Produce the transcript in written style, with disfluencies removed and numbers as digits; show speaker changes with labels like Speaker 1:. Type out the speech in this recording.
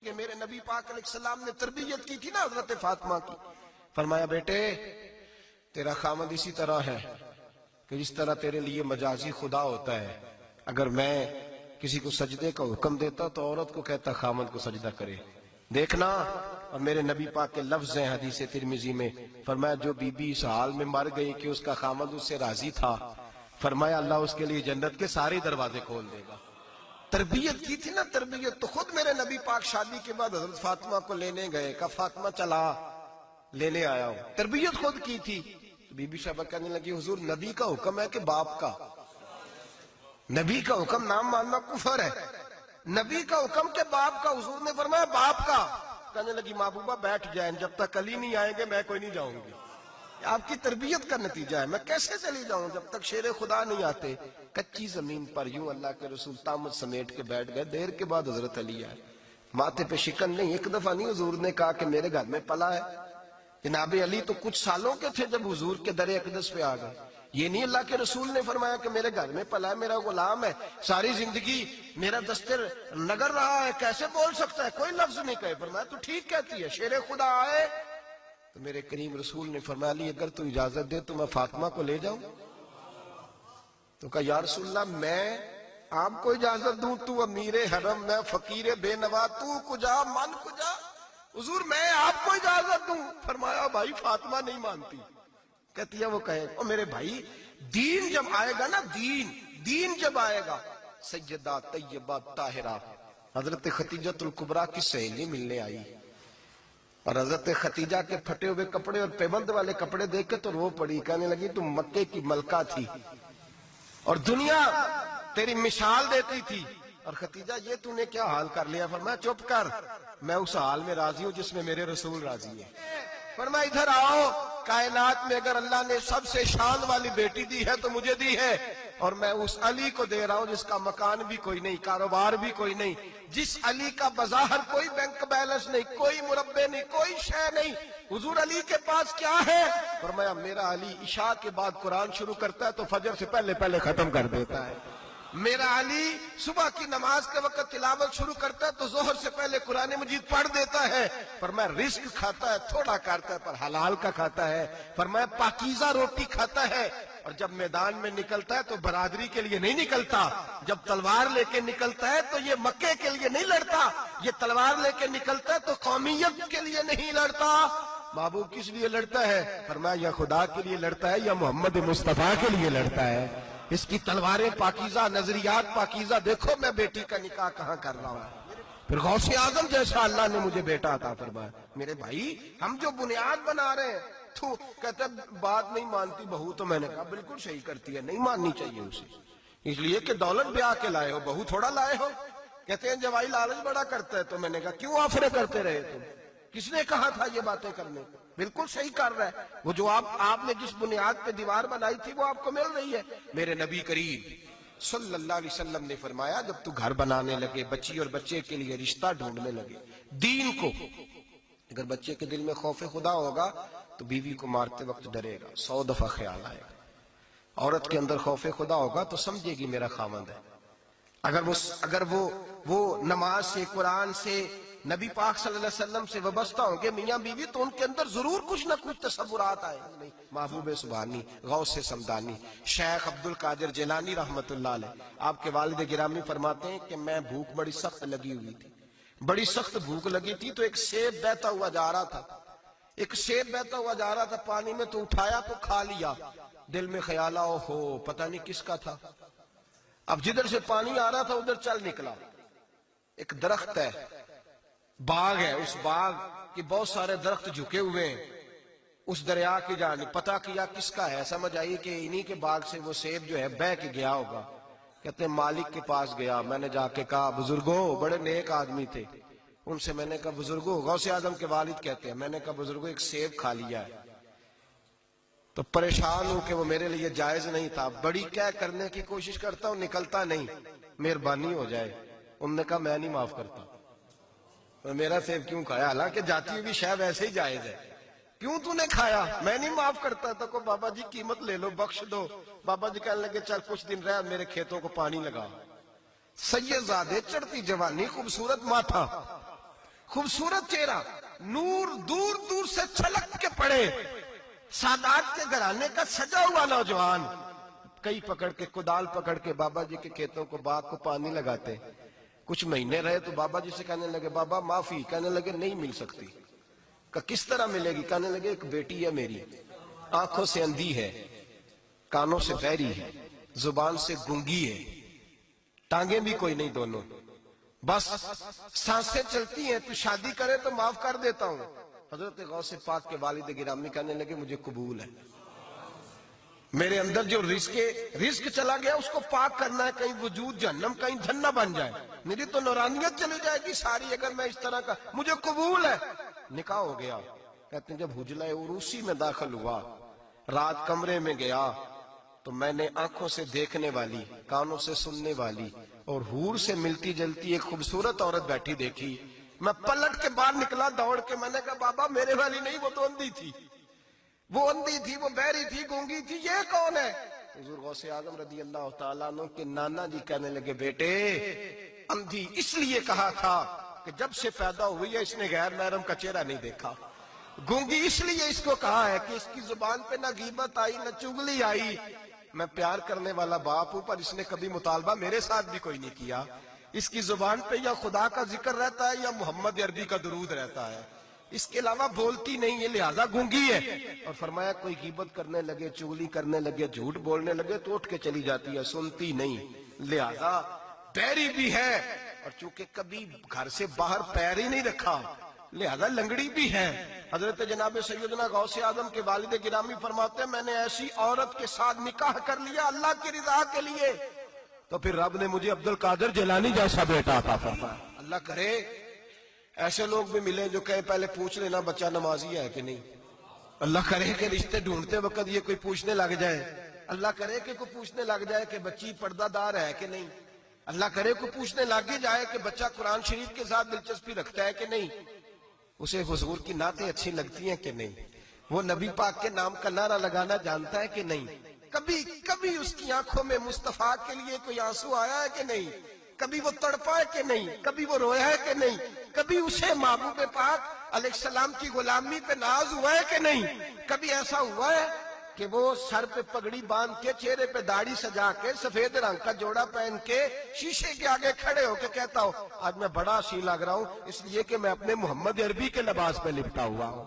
Speaker 1: कि मेरे नबी पाक अलैहिस्सलाम ने तरबियत की थी ना हजरत फातिमा की। फरमाया बेटे तेरा खामद इसी तरह है कि जिस तरह तेरे लिए मजाजी खुदा होता है। अगर मैं किसी को सजदे का हुक्म देता तो औरत को कहता खामद को सजदा करे। देखना, और मेरे नबी पाक के लफ्ज हैं हदीस तिरमिजी में, फरमाया जो बीबी इस हाल में मर गई कि उसका खामद उससे राजी था, फरमाया अल्लाह उसके लिए जन्नत के सारे दरवाजे खोल देगा। तरबियत की थी ना तरबियत। तो खुद मेरे नबी पाक शादी के बाद हजरत फातिमा को लेने गए, कहा फातिमा चला लेने आया हूं। तरबियत खुद की थी। तो बीबी साहबा कहने लगी हुजूर नबी का हुक्म है कि बाप का? नबी का हुक्म नाम मानना कुफर है। नबी का हुक्म के बाप का? हुजूर ने फरमाया बाप का। कहने लगी महबूबा बैठ जाए, जब तक अली नहीं आएंगे मैं कोई नहीं जाऊंगी। आपकी तरबियत का नतीजा है। मैं कैसे चली जाऊं जब तक शेर खुदा नहीं आते। कच्ची जमीन पर यूं अल्लाह के रसूल तामत समेट के बैठ गए। देर के बाद हजरत अली आए। माथे पे शिकन नहीं। एक दफा नहीं हुजूर ने कहा कि मेरे घर में पला है। जनाब अली तो कुछ सालों के थे जब हुजूर के दरे अक़दस पे आ गए। ये नहीं अल्लाह के रसूल ने फरमाया कि मेरे घर में पला है, मेरा गुलाम है, सारी जिंदगी मेरा दस्तर नगर रहा है, कैसे बोल सकता है? कोई लफ्ज नहीं कहे। फरमाया तू ठीक कहती है, शेर खुदा आए। तो मेरे करीम रसूल ने फरमाया अली अगर तू इजाजत दे तो मैं फातिमा को ले जाऊं। तो कहा या रसूलल्लाह मैं आपको इजाजत दूं? तू अमीरे हरम, मैं फकीर बेनवा, तू कुजा मन कुजा। हुजूर मैं आपको इजाजत दूं? फरमाया भाई फातिमा नहीं मानती। कहती है वो कहे ओ मेरे भाई दीन जब आएगा ना, दीन जब आएगा, सैयदा तैयबा ताहिरा हजरत खतीजतुल कुबरा की सहेली मिलने आई, और हजरत खतीजा के फटे हुए कपड़े और पेबंद वाले कपड़े देख के तो रो पड़ी। कहने लगी तुम मक्के की मलका थी और दुनिया तेरी मिसाल देती थी, और खतीजा ये तूने क्या हाल कर लिया? फरमाया चुप कर, मैं उस हाल में राजी हूं जिसमें मेरे रसूल राजी है। फरमाया इधर आओ, कायनात में अगर अल्लाह ने सबसे शान वाली बेटी दी है तो मुझे दी है, और मैं उस अली को दे रहा हूं जिसका मकान भी कोई नहीं, कारोबार भी कोई नहीं, जिस अली का बाजार कोई बैंक बैलेंस नहीं, कोई मुरब्बे नहीं, कोई शय नहीं। हुजूर अली के पास क्या है? फरमाया मेरा अली इशा के बाद कुरान शुरू करता है तो फजर से पहले पहले खत्म कर देता है। मेरा अली सुबह की नमाज के वक्त तिलावत शुरू करता है तो जोहर से पहले कुरान मजीद पढ़ देता है। फरमाया रिस्क खाता है, थोड़ा खाता है पर हलाल का खाता है। फरमाया पाकीज़ा रोटी खाता है, और जब मैदान में निकलता है तो बरादरी के लिए नहीं निकलता। जब तलवार लेके निकलता है तो ये मक्के के लिए नहीं लड़ता, ये तलवार लेके निकलता है तो कौमियत के लिए नहीं लड़ता। महबूब किस लिए लड़ता है? फरमाया या खुदा के लिए लड़ता है या मोहम्मद मुस्तफा के लिए लड़ता है। इसकी तलवारें पाकीज़ा, नजरियात पाकीज़ा। देखो मैं बेटी का निकाह कहां कर रहा हूं। फिर गौसे आजम जैसा अल्लाह ने मुझे बेटा अता फरमाया। मेरे भाई हम जो बुनियाद बना रहे हैं, तो कहते बात नहीं मानती बहू। तो मैंने कहा बिल्कुल सही करती है, नहीं माननी चाहिए उसे, इसलिए कि दौलत ब्याह के लाए हो, बहू थोड़ा लाए हो। कहते हैं जवाई लालच बड़ा करता है। तो मैंने कहा क्यों ऑफर करते रहे तुम? किसने कहा था ये बातें करने? बिल्कुल सही कर रहा है वो, जो आपने जिस बुनियाद पे दीवार बनाई थी वो आपको मिल रही है। मेरे नबी करीम सल्लल्लाहु अलैहि वसल्लम ने फरमाया जब तू घर बनाने लगे, बच्ची और बच्चे के लिए रिश्ता ढूंढने लगे, दीन को, अगर बच्चे के दिल में खौफ खुदा होगा तो बीवी को मारते वक्त डरेगा, 100 दफा ख्याल आएगा। औरत के अंदर खौफ खुदा होगा तो समझेगी मेरा खामंद है। अगर वो नमाज से, कुरान से, नबी पाक सल्लल्लाहु अलैहि वसल्लम से वाबस्ता होंगे मियां बीवी, तो उनके अंदर जरूर कुछ ना कुछ तसव्वुरात आएंगे। महबूब सुबहानी, गौसे समदानी, शेख अब्दुल कादिर जिलानी रहमतुल्लाह अलैह, आपके वालिद गिरामी फरमाते हैं कि मैं भूख बड़ी सख्त लगी हुई थी, बड़ी सख्त भूख लगी थी, तो एक सेब बहता हुआ जा रहा था, एक सेब बहता हुआ जा रहा था पानी में, तो उठाया तो खा लिया। दिल में ख्याल आओ हो पता नहीं किसका था। अब जिधर से पानी आ रहा था उधर चल निकला। एक दरख्त है, बाग है, उस बाग के बहुत सारे दरख्त झुके हुए हैं, उस दरिया की जाने पता किया किसका है। समझ आई कि इन्हीं के बाग से वो सेब जो है बह के गया होगा। कहते मालिक के पास गया, मैंने जाके कहा बुजुर्गो, बड़े नेक आदमी थे, उनसे मैंने कहा बुजुर्गो, गौसे आजम के वालिद कहते हैं, मैंने कहा बुजुर्गो एक सेब खा लिया है, तो परेशान हूं कि वो मेरे लिए जायज नहीं था, बड़ी क्या करने की कोशिश करता हूं, निकलता नहीं, मेहरबानी हो जाए। उन्होंने कहा मैं नहीं माफ करता। तो मेरा सेब क्यों खाया? हालांकि जाती हुई भी शायद ऐसे ही जायज है, क्यों तूने खाया? मैं नहीं माफ करता। तो को बाबा जी कीमत ले लो, बख्श दो। बाबा जी कहने लगे चल कुछ दिन रह, मेरे खेतों को पानी लगा। सैयदजादे, चढ़ती जवानी, खूबसूरत माथा, खूबसूरत चेहरा, नूर दूर दूर से छलक के पड़े, सादात के घराने का सजा हुआ नौजवान, कई पकड़ के, कुदाल पकड़ के बाबा जी के खेतों को, बाग को पानी लगाते। कुछ महीने रहे तो बाबा जी से कहने लगे, बाबा माफी। कहने लगे नहीं मिल सकती। किस तरह मिलेगी? कहने लगे एक बेटी है मेरी, आंखों से अंधी है, कानों से बहरी है, जुबान से गूंगी है, टांगे भी कोई नहीं दोनों, बस सांसें चलती हैं, तू शादी करे तो माफ कर देता हूं। हजरत गौसे पाक के वालिद गिरामी कहने लगे मुझे कबूल है, मेरे अंदर जो रिस्क चला गया उसको पाक करना है, कहीं वजूद जहन्नम कहीं जन्ना बन जाए, मेरी तो नौरानियत चली जाएगी सारी अगर मैं इस तरह का, मुझे कबूल है। निकाह हो गया। कहते हैं जब हुजला उरूसी में दाखिल हुआ, रात कमरे में गया तो मैंने आंखों से देखने वाली, कानों से सुनने वाली और हूर से मिलती जलती एक खूबसूरत औरत बैठी देखी। मैं पलट के बाहर निकला दौड़ के, मैंने कहा बाबा मेरे वाली नहीं, वो तो अंधी थी, वो अंधी थी, वो बहरी थी, गूंगी थी, ये कौन है? हुजूर गौसे आजम रदी अल्लाह तआला अन्हु के नाना जी कहने लगे बेटे अंधी इसलिए कहा था कि जब से पैदा हुई है इसने गैर महरम का चेहरा नहीं देखा। गूंगी इसलिए इसको कहा है कि इसकी जुबान पे ना गीबत आई ना चुगली आई। मैं प्यार करने वाला बाप हूं पर इसने कभी मुतालबा मेरे साथ भी कोई नहीं किया। इसकी जुबान पे या खुदा का जिक्र रहता है या मोहम्मद अरबी का दुरूद रहता है, इसके अलावा बोलती नहीं है, लिहाजा गूंगी है। और फरमाया कोई गीबत करने लगे, चुगली करने लगे, झूठ बोलने लगे तो उठ के चली जाती है, सुनती नहीं, लिहाजा पैरी भी है। और चूंकि कभी घर से बाहर पैर ही नहीं रखा लिहाजा लंगड़ी भी है। हजरत जनाब सैयदना गौसे आजम के वालिद गिरामी फरमाते हैं मैंने ऐसी औरत के साथ निकाह कर लिया अल्लाह की रिजा के लिए, तो फिर रब ने मुझे अब्दुल कादिर जिलानी जैसा बेटा अता फरमाया। अल्लाह करे ऐसे लोग भी मिले जो कहे पहले पूछ लेना बच्चा नमाजी है कि नहीं। अल्लाह करे कि रिश्ते ढूंढते वक्त ये कोई पूछने लग जाए, अल्लाह करे कि कोई पूछने लग जाए कि बच्ची पर्दादार है कि नहीं, अल्लाह करे कोई पूछने लग ही जाए कि बच्चा कुरान शरीफ के साथ दिलचस्पी रखता है कि नहीं, उसे हुजूर की नातें अच्छी लगती हैं कि नहीं, वो नबी पाक के नाम का नारा लगाना जानता है कि नहीं, कभी कभी उसकी आंखों में मुस्तफा के लिए कोई आंसू आया है कि नहीं, कभी वो तड़पा है कि नहीं, कभी वो रोया है कि नहीं, कभी उसे महबूब पाक अलैहिस्सलाम की गुलामी पे नाज हुआ है कि नहीं, कभी ऐसा हुआ है कि वो सर पे पगड़ी बांध के, चेहरे पे दाढ़ी सजा के, सफेद रंग का जोड़ा पहन के शीशे के आगे खड़े होके कहता हो आज मैं बड़ा हसीन लग रहा हूं इसलिए कि मैं अपने मोहम्मद अरबी के लिबास पे लिपटा हुआ हूं।